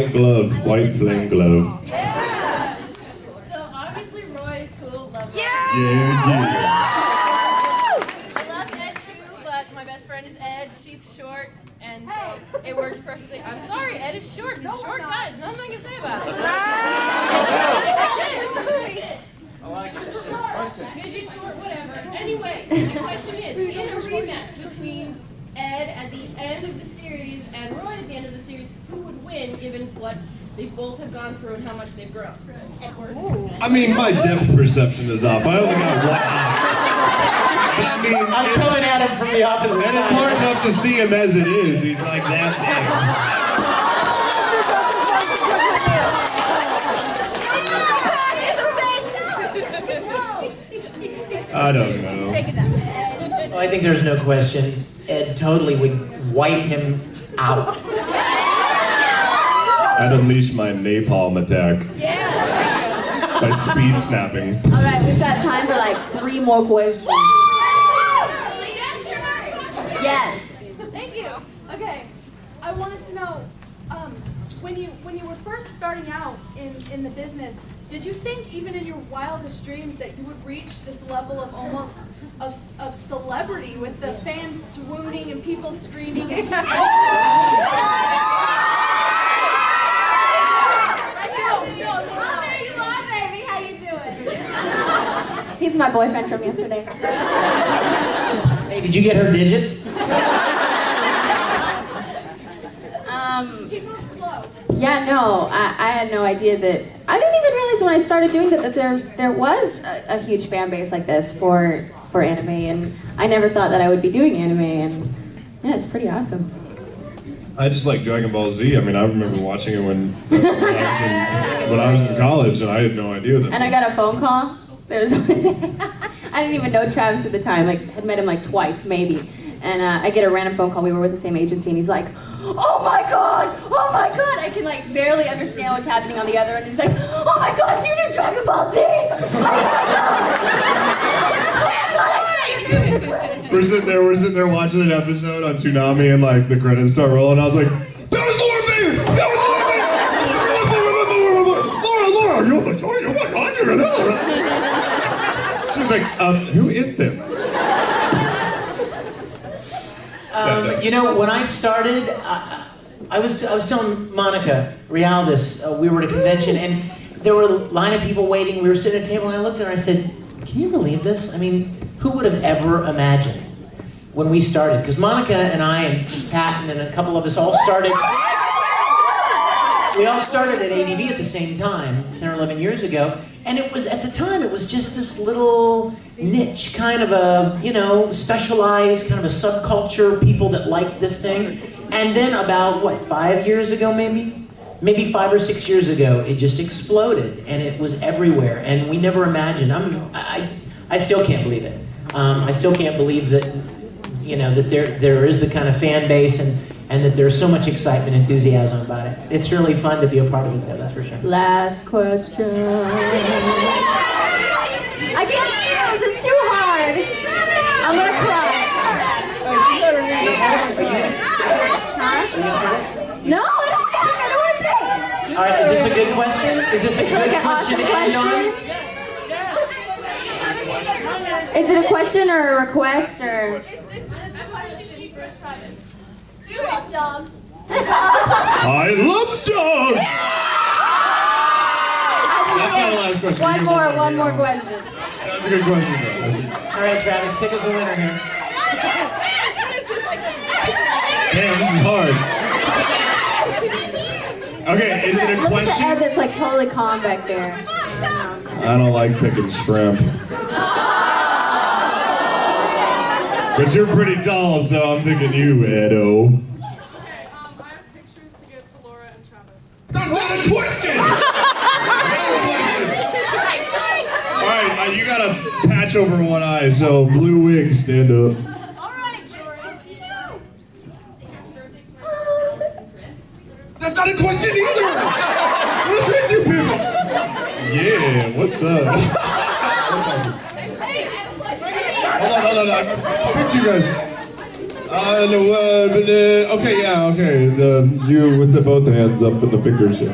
white glove, white flame glove. Yeah. So obviously Roy is cool, love him. Yeah. I love Ed too, but my best friend is Ed. She's short, and so it works perfectly. I'm sorry, Ed is short. He's short guy. There's nothing I can say about it. I like it. Midget, short, whatever. Anyway, the question is, in a rematch between Ed at the end of the series and Roy at the end of the series, who would win given what they both have gone through and how much they've grown? Edward. I mean, my depth perception is off. I only got one eye. I mean, I'm coming at him from the opposite and it's hard enough to see him as it is. He's like that big. I don't know. Well, I think there's no question. Ed totally would wipe him out. I'd unleash my napalm attack. By speed snapping. All right, we've got time for like 3 more questions. Yes. Thank you. Okay, I wanted to know, when you were first starting out in the business, did you think even in your wildest dreams that you would reach this level of almost of celebrity with the fans swooning and people screaming? And He's my boyfriend from yesterday. Hey, did you get her digits? Yeah, no, I had no idea that. I didn't even realize when I started doing that there was a huge fan base like this for anime, and I never thought that I would be doing anime, and yeah, it's pretty awesome. I just like Dragon Ball Z. I mean, I remember watching it when I was in college, and I had no idea that. And I got a phone call. There's, I didn't even know Travis at the time. Like, had met him like twice, maybe. And I get a random phone call. We were with the same agency, and he's like, "Oh my god! Oh my god!" I can like barely understand what's happening on the other end. He's like, "Oh my god! You do Dragon Ball Z! Oh my god! We're sitting there watching an episode on Toonami, and like the credits start rolling. I was like, "That was Laura Bailey! That was Laura Bailey! Laura, you're my toy! Oh my god! You're Laura!" She was like, "Who is this?" You know, when I started, I was telling Monica Real this. We were at a convention, and there were a line of people waiting. We were sitting at a table, and I looked at her and I said, "Can you believe this? I mean, who would have ever imagined when we started?" Because Monica and I and Patton and a couple of us all started. We all started at ADV at the same time, 10 or 11 years ago, and it was, at the time, it was just this little niche, kind of a, you know, specialized, kind of a subculture, people that liked this thing. And then about, 5 years ago maybe? Maybe 5 or 6 years ago, it just exploded, and it was everywhere, and we never imagined. I still can't believe it. I still can't believe that, you know, that there is the kind of fan base, and that there's so much excitement and enthusiasm about it. It's really fun to be a part of it, though, that's for sure. Last question. I can't choose. It's too hard. I'm gonna cry. Huh? No, I don't have it. What is it? All right, is this a good question? Is this a good Like an question awesome to end question? Is it a question or a request or? It's a question for Travis. Do you love dogs? I love dogs! That's not the last question. One more question. That's a good question, though. All right, Travis, pick us a winner here. Damn, this is hard. Okay, is it a Look at the question? Ed that's like totally calm back there. I don't like picking shrimp. But you're pretty tall, so I'm thinking you, Edo. Okay, I have pictures to give to Laura and Travis. That's not a question! Alright, you got a patch over one eye, so blue wig, stand up. Alright, Jordan. That's not a question either! What's with you people? Yeah, what's up? Hold on, I picked you guys. I Okay, yeah, okay. You with the both hands up and the fingers. Yeah.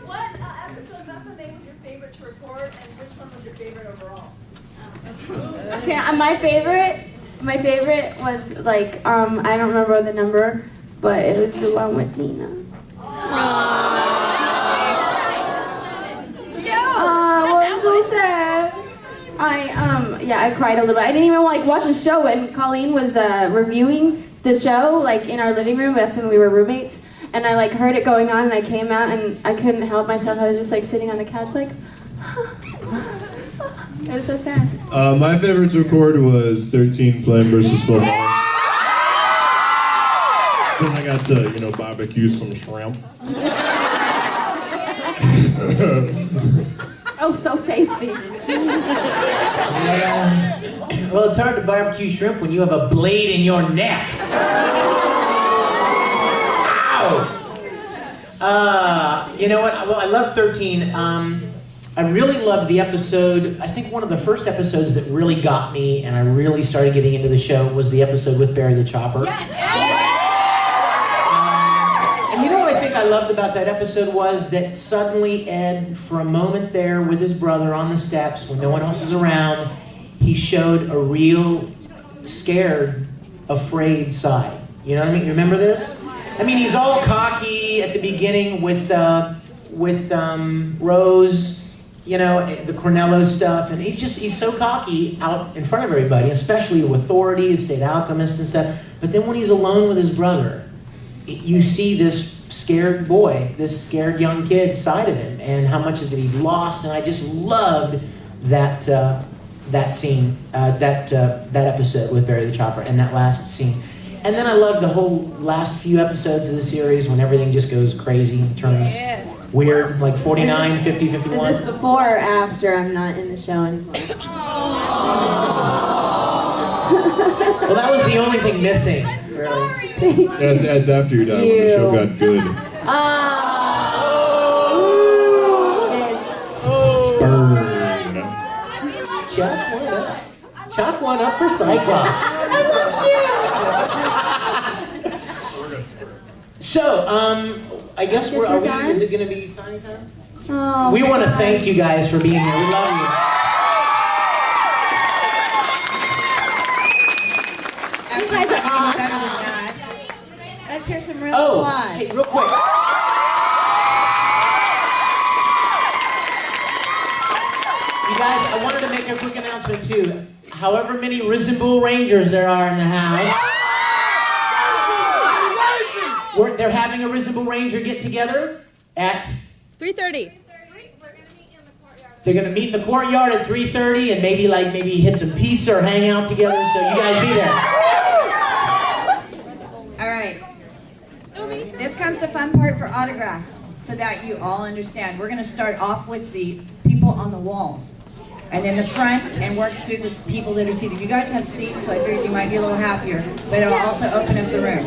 What episode of FMA was your favorite to record, and which one was your favorite overall? Okay, my favorite was like, I don't remember the number, but it was the one with Nina. Well, so sad. I cried a little bit. I didn't even like watch the show when Colleen was reviewing the show, like in our living room. That's when we were roommates, and I like heard it going on, and I came out, and I couldn't help myself. I was just like sitting on the couch, like. It was so sad. My favorite to record was 13 Flame versus Full Moon. Because I got to, barbecue some shrimp. Oh, so tasty. Yeah. Well, it's hard to barbecue shrimp when you have a blade in your neck. Ow! You know what? Well, I love 13. I really loved the episode. I think one of the first episodes that really got me and I really started getting into the show was the episode with Barry the Chopper. Yes! And you know what I think I loved about that episode was that suddenly Ed, for a moment there with his brother on the steps when no one else is around, he showed a real scared, afraid side. You know what I mean? You remember this? I mean, he's all cocky at the beginning with Rose, the Cornello stuff, and he's so cocky out in front of everybody, especially with authority, the state alchemist and stuff. But then when he's alone with his brother, you see this scared boy, this scared young kid side of him, and how much that he lost. And I just loved that scene, that episode with Barry the Chopper, and that last scene. And then I loved the whole last few episodes of the series when everything just goes crazy and turns weird, like 49, 50, 51. Is this before or after I'm not in the show anymore? Well, that was the only thing missing, really. Yeah, it's after you die when the show got good. Burn. Chalk one up. Chalk one up for Cyclops. I love you! So, I guess we're done? Is it going to be signing time? Oh, We want to thank you guys for being here. We love you. You guys are awesome. Better than that. Let's hear some real Oh, applause. hey, real quick. You guys, I wanted to make a quick announcement too. However many Risen Bull Rangers there are in the house, they're having a Risen Bull Ranger get together at 3:30. They're gonna meet in the courtyard at 3:30 and maybe hit some pizza or hang out together. So you guys be there. All right. This comes the fun part for autographs, so that you all understand. We're going to start off with the people on the walls, and then the front, and work through the people that are seated. You guys have seats, so I figured you might be a little happier, but it'll also open up the room.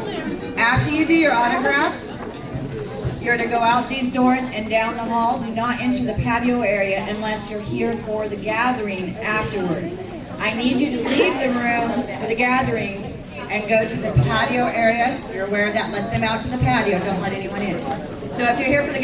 After you do your autographs, you're to go out these doors and down the hall. Do not enter the patio area unless you're here for the gathering afterwards. I need you to leave the room for the gathering and go to the patio area. If you're aware of that, let them out to the patio. Don't let anyone in. So if you're here for the